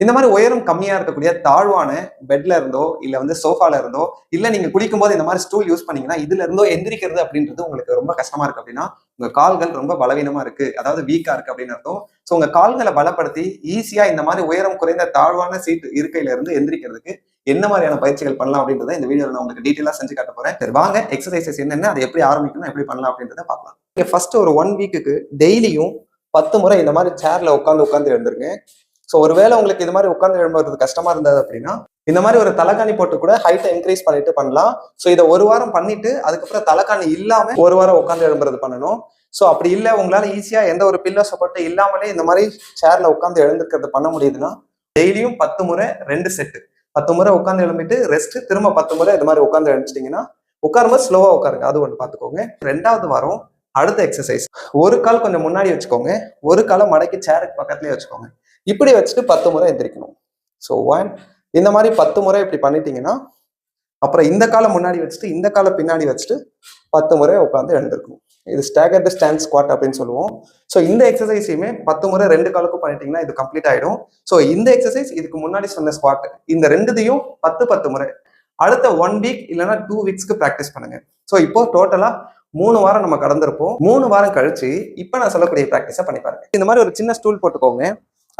இந்த மாதிரி உயரம் கம்மியா இருக்கக்கூடிய தாழ்வான பெட்ல இருந்தோ இல்ல வந்து சோஃபால இருந்தோ இல்ல நீங்க குளிக்கும் போது இந்த மாதிரி ஸ்டூல் யூஸ் பண்ணீங்கன்னா இதுல இருந்தோ எந்திரிக்கிறது அப்படின்றது உங்களுக்கு ரொம்ப கஷ்டமா இருக்கு அப்படின்னா உங்க கால்கள் ரொம்ப பலவீனமா இருக்கு, அதாவது வீக்கா இருக்கு அப்படின்னு அர்த்தம். ஸோ உங்க கால்களை பலப்படுத்தி ஈஸியா இந்த மாதிரி உயரம் குறைந்த தாழ்வான சீட் இருக்கையில இருந்து எந்திரிக்கிறதுக்கு என்ன மாதிரியான பயிற்சிகள் பண்ணலாம் அப்படின்றத இந்த வீடியோல நான் உங்களுக்கு டீட்டெயிலா செஞ்சு காட்ட போறேன். சரி வாங்க, எக்ஸசைசஸ் என்னென்ன, அதை எப்படி ஆரம்பிக்கணும், எப்படி பண்ணலாம் அப்படின்றத பார்க்கலாம். நீங்க ஃபர்ஸ்ட் ஒரு 1 வீக்குக்கு டெய்லியும் 10 முறை இந்த மாதிரி சேர்ல உட்காந்து எழுந்திருங்க. ஸோ ஒருவேளை உங்களுக்கு இது மாதிரி உட்காந்து எழும்புறது கஷ்டமா இருந்தது அப்படின்னா இந்த மாதிரி ஒரு தலைக்காணி போட்டு கூட ஹைட்டை இன்க்ரீஸ் பண்ணிட்டு பண்ணலாம். ஸோ இதை ஒரு வாரம் பண்ணிட்டு அதுக்கப்புறம் தலைக்காணி இல்லாம ஒரு வாரம் உட்காந்து எழும்புறது பண்ணணும். ஸோ அப்படி இல்லை, உங்களால ஈஸியா எந்த ஒரு பில்லோ சப்போர்ட் இல்லாமலே இந்த மாதிரி சேர்ல உட்காந்து எழுந்திருக்கிறது பண்ண முடியுதுன்னா டெய்லியும் 10 முறை 2 செட்டு 10 முறை உட்காந்து எழும்பிட்டு ரெஸ்ட், திரும்ப 10 முறை இது மாதிரி உட்காந்து எழுந்துச்சிட்டிங்கன்னா உட்காரும்போது ஸ்லோவா உட்காருங்க, அது ஒன்று பார்த்துக்கோங்க. 2வது வாரம் அடுத்த எக்ஸசைஸ், ஒரு கால் கொஞ்சம் முன்னாடி வச்சுக்கோங்க, ஒரு காலை மடக்கி சேருக்கு பக்கத்துலயே வச்சுக்கோங்க. இப்படி வச்சுட்டு 10 முறை எந்திரிக்கணும். ஸோ 1 இந்த மாதிரி 10 முறை இப்படி பண்ணிட்டீங்கன்னா அப்புறம் இந்த காலை முன்னாடி வச்சுட்டு இந்த காலை பின்னாடி வச்சுட்டு 10 முறை உட்காந்து எழுந்திருக்கணும். இது ஸ்டாகர்டு ஸ்டாண்ட் ஸ்குவாட் அப்படின்னு சொல்லுவோம். ஸோ இந்த எக்ஸசைஸையுமே 10 முறை 2 காலுக்கும் பண்ணிட்டீங்கன்னா இது கம்ப்ளீட் ஆயிடும். ஸோ இந்த எக்ஸசைஸ் இதுக்கு முன்னாடி சொன்ன ஸ்குவாட், இந்த ரெண்டுத்தையும் 10 முறை அடுத்த 1 வீக் இல்லைன்னா 2 வீக்ஸ்க்கு ப்ராக்டிஸ் பண்ணுங்க. ஸோ இப்போ டோட்டலா 3 வாரம் நம்ம கடந்திருப்போம். 3 வாரம் கழிச்சு இப்போ நான் சொல்லக்கூடிய ப்ராக்டிஸை பண்ணி பாருங்க. இந்த மாதிரி ஒரு சின்ன ஸ்டூல் போட்டுக்கோங்க.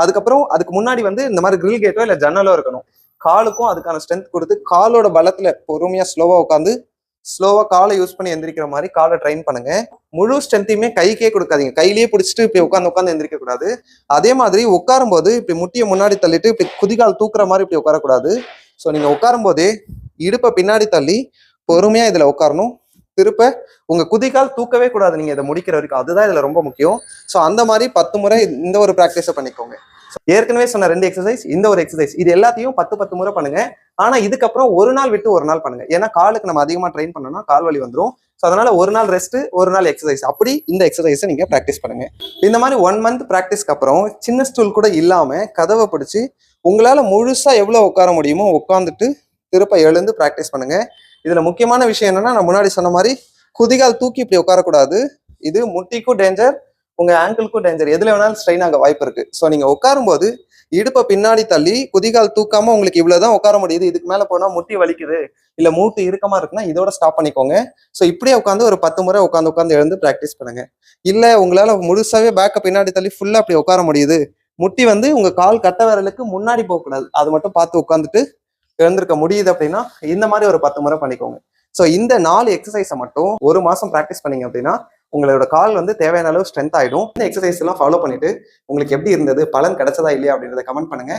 அதுக்கப்புறம் அதுக்கு முன்னாடி வந்து இந்த மாதிரி கிரில் கேட்டோ இல்லை ஜன்னலோ இருக்கணும். காலுக்கும் அதுக்கான ஸ்ட்ரென்த் கொடுத்து காலோட பலத்துல பொறுமையா ஸ்லோவா உட்காந்து ஸ்லோவா காலை யூஸ் பண்ணி எந்திரிக்கிற மாதிரி காலை ட்ரைன் பண்ணுங்க. முழு ஸ்ட்ரென்த்தையுமே கைக்கே கொடுக்காதீங்க, கையிலேயே பிடிச்சிட்டு இப்படி உட்காந்து எந்திரிக்க கூடாது. அதே மாதிரி உட்காரும் போது இப்படி முட்டியை முன்னாடி தள்ளிட்டு இப்படி குதிகால் தூக்குற மாதிரி இப்படி உட்காரக்கூடாது. ஸோ நீங்க உட்காரும் போதே இடுப்பை பின்னாடி தள்ளி பொறுமையா இதுல உட்காரணும். திருப்ப உங்க குதிகால் தூக்கவே கூடாது நீங்க இதை முடிக்கிற வரைக்கும், அதுதான் இதுல ரொம்ப முக்கியம். ஸோ அந்த மாதிரி 10 முறை இந்த ஒரு ப்ராக்டிஸை பண்ணிக்கோங்க. ஏற்கனவே சொன்ன 2 எக்ஸசைஸ், இந்த ஒரு எக்ஸசைஸ், இது எல்லாத்தையும் 10 முறை பண்ணுங்க. ஆனா இதுக்கப்புறம் ஒரு நாள் விட்டு ஒரு நாள் பண்ணுங்க. ஏன்னா காலுக்கு நம்ம அதிகமா ட்ரெயின் பண்ணோம்னா கால் வலி வந்துடும். ஸோ அதனால ஒரு நாள் ரெஸ்ட், ஒரு நாள் எக்ஸசைஸ், அப்படி இந்த எக்ஸசைஸை நீங்க ப்ராக்டிஸ் பண்ணுங்க. இந்த மாதிரி 1 மந்த் ப்ராக்டிஸ்க்கு அப்புறம் சின்ன ஸ்டூல் கூட இல்லாம கதவை பிடிச்சி உங்களால முழுசா எவ்வளவு உட்கார முடியுமோ உட்காந்துட்டு திருப்ப எழுந்து ப்ராக்டிஸ் பண்ணுங்க. இதுல முக்கியமான விஷயம் என்னன்னா, நான் முன்னாடி சொன்ன மாதிரி குதிகால் தூக்கி இப்படி உட்காரக்கூடாது. இது முட்டிக்கும் டேஞ்சர், உங்க ஆங்கிள்க்கும் டேஞ்சர், எதுல வேணாலும் ஸ்ட்ரெயின் ஆக வாய்ப்பு இருக்கு. ஸோ நீங்க உட்காரும் போது இடுப்பை பின்னாடி தள்ளி குதிகால் தூக்காம உங்களுக்கு இவ்வளவுதான் உட்கார முடியுது, இதுக்கு மேல போனா முட்டி வலிக்குது இல்ல மூட்டு இறுக்கமா இருக்குன்னா இதோட ஸ்டாப் பண்ணிக்கோங்க. ஸோ இப்படியே உட்காந்து ஒரு 10 முறை உட்காந்து எழுந்து ப்ராக்டிஸ் பண்ணுங்க. இல்ல உங்களால முழுசாவே பேக்கை பின்னாடி தள்ளி ஃபுல்லா அப்படி உட்கார முடியுது, முட்டி வந்து உங்க கால் கட்ட விரலுக்கு முன்னாடி போகக்கூடாது, அது மட்டும் பார்த்து உட்காந்துட்டு எழுந்திருக்க முடியுது அப்படின்னா இந்த மாதிரி ஒரு 10 முறை பண்ணிக்கோங்க. ஸோ இந்த 4 எக்ஸசைஸை மட்டும் 1 மாசம் ப்ராக்டிஸ் பண்ணீங்க அப்படின்னா உங்களோட கால் வந்து தேவையான அளவு ஸ்ட்ரென்த் ஆயிடும். இந்த எக்ஸசைஸ் எல்லாம் ஃபாலோ பண்ணிட்டு உங்களுக்கு எப்படி இருந்தது, பலன் கிடைச்சதா இல்லையா அப்படின்றத கமெண்ட் பண்ணுங்க.